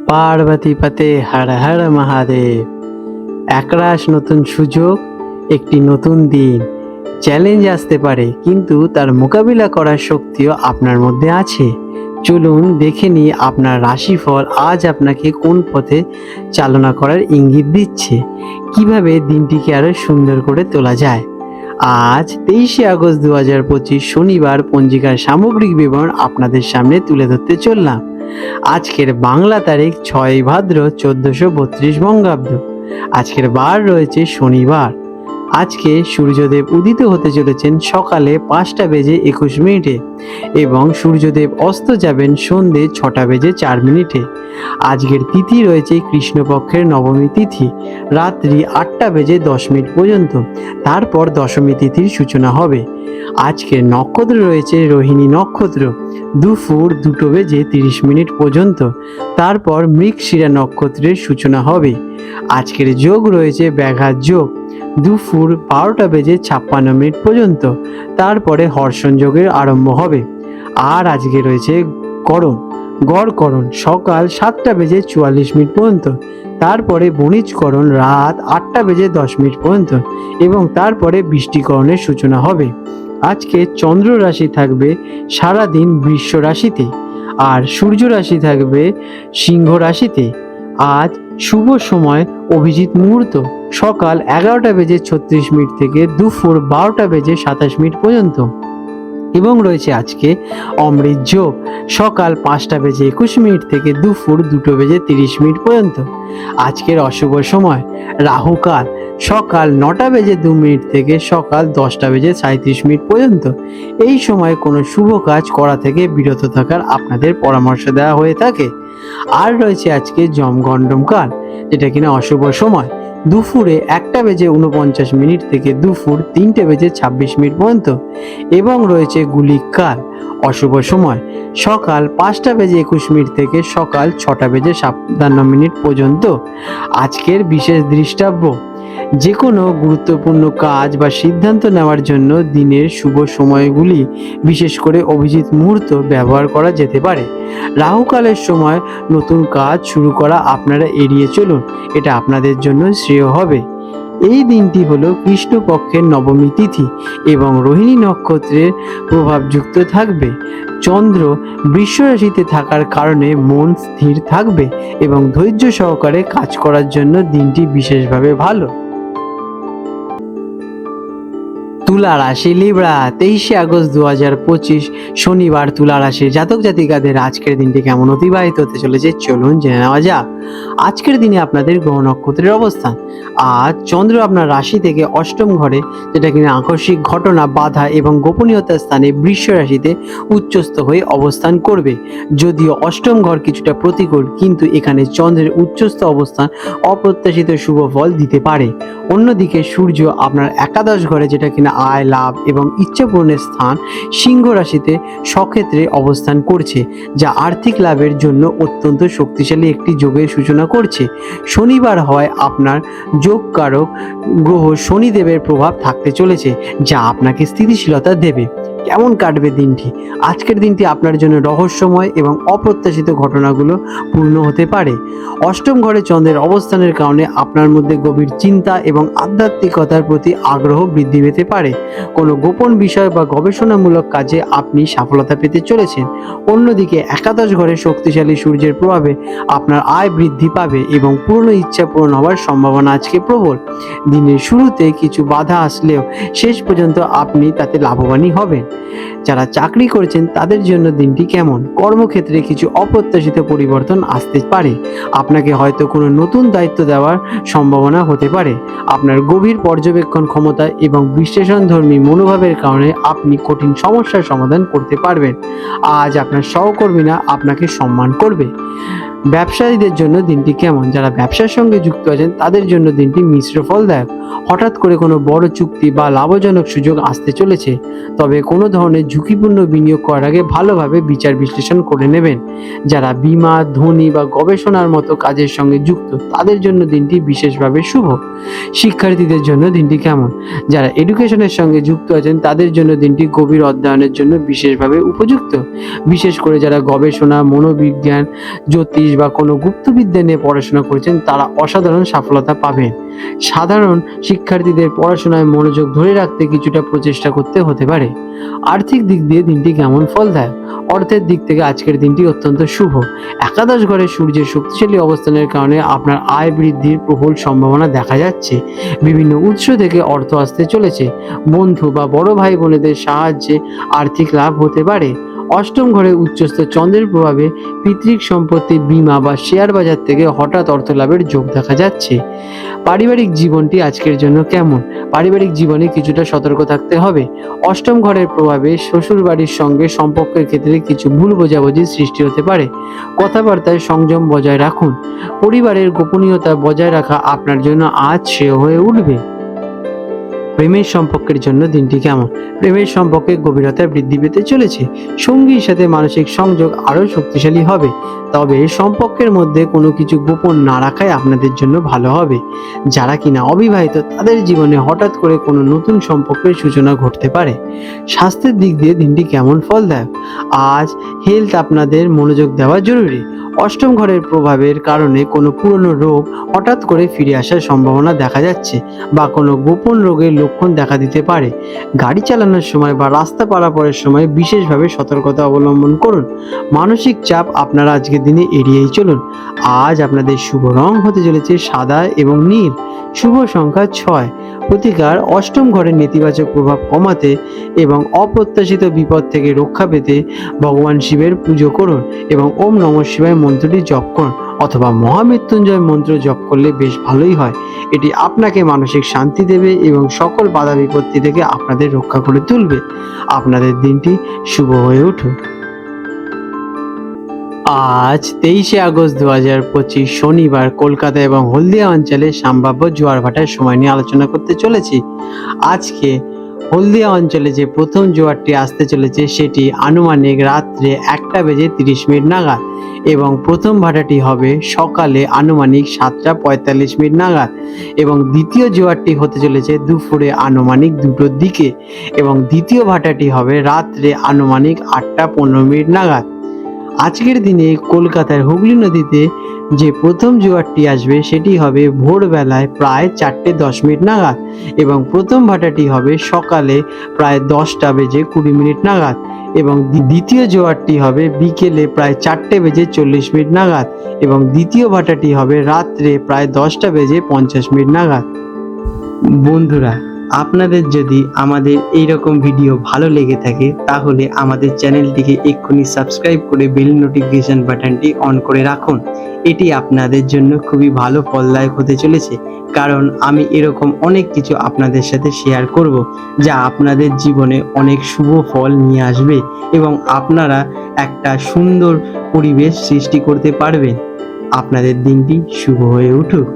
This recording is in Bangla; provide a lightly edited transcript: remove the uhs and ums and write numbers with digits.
পার্বতী পতে হর হর মহাদেব। একরাশ নতুন সুযোগ, একটি নতুন দিন। চ্যালেঞ্জ আসতে পারে, কিন্তু তার মোকাবিলা করার শক্তিও আপনার মধ্যে আছে। চলুন দেখে নিই আপনার রাশিফল আজ আপনাকে কোন পথে চালনা করার ইঙ্গিত দিচ্ছে, কিভাবে দিনটিকে আরো সুন্দর করে তোলা যায়। আজ 23শে আগস্ট 2025 শনিবার পঞ্জিকার সামগ্রিক বিবরণ আপনাদের সামনে তুলে ধরতে চললাম। আজকের বাংলা তারিখ 6 ভাদ্র 1432 বঙ্গাব্দ। আজকের বার রয়েছে শনিবার। আজকে সূর্যদেব উদিত হতে চলেছেন সকালে 5টা বেজে 21 মিনিটে এবং সূর্যদেব অস্ত যাবেন সন্ধে 6টা বেজে 4 মিনিটে। আজকের তিথি রয়েছে কৃষ্ণপক্ষের নবমী তিথি, রাত্রি 8টা বেজে 10 মিনিট পর্যন্ত। তারপর দশমী তিথির সূচনা হবে। আজকের নক্ষত্র রয়েছে রোহিণী নক্ষত্র, দুপুর 2টো বেজে 30 মিনিট পর্যন্ত। তারপর মৃগশিরা নক্ষত্রের সূচনা হবে। আজকের যোগ রয়েছে ব্যাঘাত যোগ, দুপুর 12টা বেজে 56 মিনিট পর্যন্ত। তারপরে হর্ষণ যোগের আরম্ভ হবে। আর আজকে রয়েছে করণ, গড়করণ সকাল 7টা বেজে 44 মিনিট পর্যন্ত। তারপরে বণিজকরণ রাত 8টা বেজে 10 মিনিট পর্যন্ত এবং তারপরে বৃষ্টিকরণের সূচনা হবে। আজকে চন্দ্র রাশি থাকবে সারাদিন বৃষ রাশিতে, আর সূর্য রাশি থাকবে সিংহ রাশিতে। আজ শুভ সময় অভিজিৎ মুহূর্ত সকাল 11টা বেজে 36 মিনিট থেকে দুপুর 12টা বেজে 27 মিনিট পর্যন্ত এবং রয়েছে আজকে অমৃত যোগ সকাল 5টা বেজে 21 মিনিট থেকে দুপুর 2টো বেজে 30 মিনিট পর্যন্ত। আজকের অশুভ সময় রাহুকাল সকাল 9টা বেজে 2 মিনিট থেকে সকাল 10টা বেজে 37 মিনিট পর্যন্ত। এই সময় কোনো শুভ কাজ করা থেকে বিরত থাকার আপনাদের পরামর্শ দেওয়া হয়ে থাকে। আর রয়েছে আজকে যমগণ্ডম কাল, যেটা কিনা অশুভ সময় দুপুরে 1টা বেজে 49 মিনিট থেকে দুপুর 3টে বেজে 26 মিনিট পর্যন্ত এবং রয়েছে গুলিক কাল, অশুভ সময় সকাল 5টা বেজে 21 মিনিট থেকে সকাল 6টা বেজে 57 মিনিট পর্যন্ত। আজকের বিশেষ দৃষ্টাব্য, যে কোনো গুরুত্বপূর্ণ কাজ বা সিদ্ধান্ত নেওয়ার জন্য দিনের শুভ সময়গুলি বিশেষ করে অভিজিৎ মুহূর্ত ব্যবহার করা যেতে পারে। রাহুকালের সময় নতুন কাজ শুরু করা আপনারা এড়িয়ে চলুন, এটা আপনাদের জন্য শ্রেয় হবে। এই দিনটি হলো কৃষ্ণপক্ষের নবমী তিথি এবং রোহিণী নক্ষত্রের প্রভাবযুক্ত থাকবে। চন্দ্র বৃষ রাশিতে থাকার কারণে মন স্থির থাকবে এবং ধৈর্য সহকারে কাজ করার জন্য দিনটি বিশেষভাবে ভালো। তুলা রাশি লিব্রা, 23শে আগস্ট 2025 শনিবার তুলা রাশির জাতক জাতিকাদের আজকের দিনটি কেমন অতিবাহিত হতে চলেছে চলুন জেনে নেওয়া যাক। আজকের দিনে আপনাদের গ্রহ নক্ষত্রের অবস্থান। আজ চন্দ্র আপনার রাশি থেকে অষ্টম ঘরে, যেটা কিনা আকস্মিক ঘটনা, বাধা এবং গোপনীয়তার স্থানে বৃষ রাশিতে উচ্চস্থ হয়ে অবস্থান করবে। যদিও অষ্টম ঘর কিছুটা প্রতিকূল, কিন্তু এখানে চন্দ্রের উচ্চস্থ অবস্থান অপ্রত্যাশিত শুভ ফল দিতে পারে। অন্যদিকে সূর্য আপনার একাদশ ঘরে, যেটা কিনা আয়, লাভ এবং ইচ্ছা পূরণের স্থান, সিংহ রাশিতে সক্ষেত্রে অবস্থান করছে, যা আর্থিক লাভের জন্য অত্যন্ত শক্তিশালী একটি যোগের সূচনা করছে। শনিবার হয় আপনার যোগকারক গ্রহ শনিদেবের প্রভাব থাকতে চলেছে, যা আপনাকে স্থিতিশীলতা দেবে। কেমন কাটবে দিনটি? আজকের দিনটি আপনার জন্য রহস্যময় এবং অপ্রত্যাশিত ঘটনাগুলো পূর্ণ হতে পারে। অষ্টম ঘরে চন্দ্রের অবস্থানের কারণে আপনার মধ্যে গভীর চিন্তা এবং আধ্যাত্মিকতার প্রতি আগ্রহ বৃদ্ধি পেতে পারে। কোনো গোপন বিষয় বা গবেষণামূলক কাজে আপনি সফলতা পেতে চলেছেন। অন্যদিকে একাদশ ঘরে শক্তিশালী সূর্যের প্রভাবে আপনার আয় বৃদ্ধি পাবে এবং পুরনো ইচ্ছা পূরণ হওয়ার সম্ভাবনা আজকে প্রবল। দিনের শুরুতে কিছু বাধা আসলেও শেষ পর্যন্ত আপনি তাতে লাভবানই হবেন। যারা চাকরি করছেন তাদের জন্য দিনটি কেমন? কর্মক্ষেত্রে কিছু অপ্রত্যাশিত পরিবর্তন আসতে পারে। আপনাকে হয়তো কোনো নতুন দায়িত্ব দেওয়ার সম্ভাবনা হতে পারে। আপনার গভীর পর্যবেক্ষণ ক্ষমতা এবং বিশ্লেষণধর্মী মনোভাবের কারণে আপনি কঠিন সমস্যার সমাধান করতে পারবেন। আজ আপনার সহকর্মীরা আপনাকে সম্মান করবে। ব্যবসায়ীদের জন্য দিনটি কেমন? যারা ব্যবসার সঙ্গে যুক্ত আছেন তাদের জন্য দিনটি মিশ্র ফলদায়ক। হঠাৎ করে কোনো বড় চুক্তি বা লাভজনক সুযোগ আসতে চলেছে, তবে কোনো ধরনের ঝুঁকিপূর্ণ বিনিয়োগ করার আগে ভালোভাবে বিচার বিশ্লেষণ করে নেবেন। যারা বীমা, ধ্বনি বা গবেষণার মতো কাজের সঙ্গে যুক্ত তাদের জন্য দিনটি বিশেষভাবে শুভ। শিক্ষার্থীদের জন্য দিনটি কেমন? যারা এডুকেশনের সঙ্গে যুক্ত আছেন তাদের জন্য দিনটি গভীর অধ্যয়নের জন্য বিশেষভাবে উপযুক্ত। বিশেষ করে যারা গবেষণা, মনোবিজ্ঞান, জ্যোতিষ জ্যোতিষ বা কোনো গুপ্তবিদ্যা নিয়ে পড়াশোনা করছেন তারা অসাধারণ সফলতা পাবেন। সাধারণ শিক্ষার্থীদের পড়াশোনায় মনোযোগ ধরে রাখতে কিছুটা প্রচেষ্টা করতে হতে পারে। আর্থিক দিক দিয়ে দিনটি কেমন ফল দেয়? অর্থের দিক থেকে আজকের দিনটি অত্যন্ত শুভ। একাদশ ঘরে সূর্যের শক্তিশালী অবস্থানের কারণে আপনার আয় বৃদ্ধির প্রবল সম্ভাবনা দেখা যাচ্ছে। বিভিন্ন উৎস থেকে অর্থ আসতে চলেছে। বন্ধু বা বড় ভাই বোনেদের সাহায্যে আর্থিক লাভ হতে পারে। অষ্টম ঘরে উচ্চস্থ চন্দ্রের প্রভাবে পিতৃক সম্পত্তি, বীমা বা শেয়ার বাজার থেকে হঠাৎ অর্থ লাভের যোগ দেখা যাচ্ছে। পারিবারিক জীবনটি আজকের জন্য কেমন? পারিবারিক জীবনে কিছুটা সতর্ক থাকতে হবে। অষ্টম ঘরের প্রভাবে শ্বশুর বাড়ির সঙ্গে সম্পর্কের ক্ষেত্রে কিছু ভুল বোঝাবুঝির সৃষ্টি হতে পারে। কথাবার্তায় সংযম বজায় রাখুন। পরিবারের গোপনীয়তা বজায় রাখা আপনার জন্য আজ শ্রেয় হয়ে উঠবে। প্রেমের সম্পর্কের জন্য দিনটি কেমন? প্রেমের সম্পর্কে গভীরতা বৃদ্ধি পেতে চলেছে। সঙ্গীর সাথে মানসিক সংযোগ আরও শক্তিশালী হবে। তবে সম্পর্কের মধ্যে কোনো কিছু গোপন না রাখাই আপনাদের জন্য ভালো হবে। যারা কিনা অবিবাহিত তাদের জীবনে হঠাৎ করে কোনো নতুন সম্পর্কের সূচনা ঘটতে পারে। স্বাস্থ্যের দিক দিয়ে দিনটি কেমন ফল দেয়? আজ হেলথ আপনাদের মনোযোগ দেওয়া জরুরি। অষ্টম ঘরের প্রভাবের কারণে কোনো পুরনো রোগ হঠাৎ করে ফিরে আসার সম্ভাবনা দেখা যাচ্ছে বা কোনো গোপন রোগের লক্ষণ দেখা দিতে পারে। গাড়ি চালানোর সময় বা রাস্তা পারাপারের সময় বিশেষভাবে সতর্কতা অবলম্বন করুন। মানসিক চাপ আপনারা আজকের দিনে এড়িয়েই চলুন। আজ আপনাদের শুভ রং হতে চলেছে সাদা এবং নীল। শুভ সংখ্যা 6। প্রতিকার: অষ্টম ঘরের নেতিবাচক প্রভাব কমাতে এবং অপ্রত্যাশিত বিপদ থেকে রক্ষা পেতে ভগবান শিবের পুজো করুন এবং ওম নমঃ শিবায় মন্ত্রটি জপ করুন অথবা মহামৃত্যুঞ্জয় মন্ত্র জপ করলে বেশ ভালোই হয়। এটি আপনাকে মানসিক শান্তি দেবে এবং সকল বাধা বিপত্তি থেকে আপনাদের রক্ষা করে তুলবে। আপনাদের দিনটি শুভ হয়ে উঠুক। আজ 23শে আগস্ট 2025 শনিবার কলকাতা এবং হলদিয়া অঞ্চলে সম্ভাব্য জোয়ার ভাটার সময় নিয়ে আলোচনা করতে চলেছি। আজকে হলদিয়া অঞ্চলে যে প্রথম জোয়ারটি আসতে চলেছে সেটি আনুমানিক রাত্রে 1:30 নাগাদ এবং প্রথম ভাটাটি হবে সকালে আনুমানিক 7:45 নাগাদ এবং দ্বিতীয় জোয়ারটি হতে চলেছে দুপুরে আনুমানিক 2টোর দিকে এবং দ্বিতীয় ভাটাটি হবে রাত্রে আনুমানিক 8:15 নাগাদ। আজকের দিনে কলকাতার হুগলি নদীতে যে প্রথম জোয়ারটি আসবে সেটি হবে ভোরবেলায় প্রায় 4:10 নাগাদ এবং প্রথম ভাটাটি হবে সকালে প্রায় 10:20 নাগাদ এবং দ্বিতীয় জোয়ারটি হবে বিকেলে প্রায় 4:40 নাগাদ এবং দ্বিতীয় ভাটাটি হবে রাত্রে প্রায় 10:50 নাগাদ। বন্ধুরা, আপনাদের যদি আমাদের এইরকম ভিডিও ভালো লেগে থাকে তাহলে আমাদের চ্যানেলটিকে এক্ষুনি সাবস্ক্রাইব করে বেল নোটিফিকেশন বাটনটি অন করে রাখুন। এটি আপনাদের জন্য খুবই ভালো ফলদায়ক হতে চলেছে, কারণ আমি এরকম অনেক কিছু আপনাদের সাথে শেয়ার করব যা আপনাদের জীবনে অনেক শুভ ফল নিয়ে আসবে এবং আপনারা একটা সুন্দর পরিবেশ সৃষ্টি করতে পারবেন। আপনাদের দিনটি শুভ হয়ে উঠুক।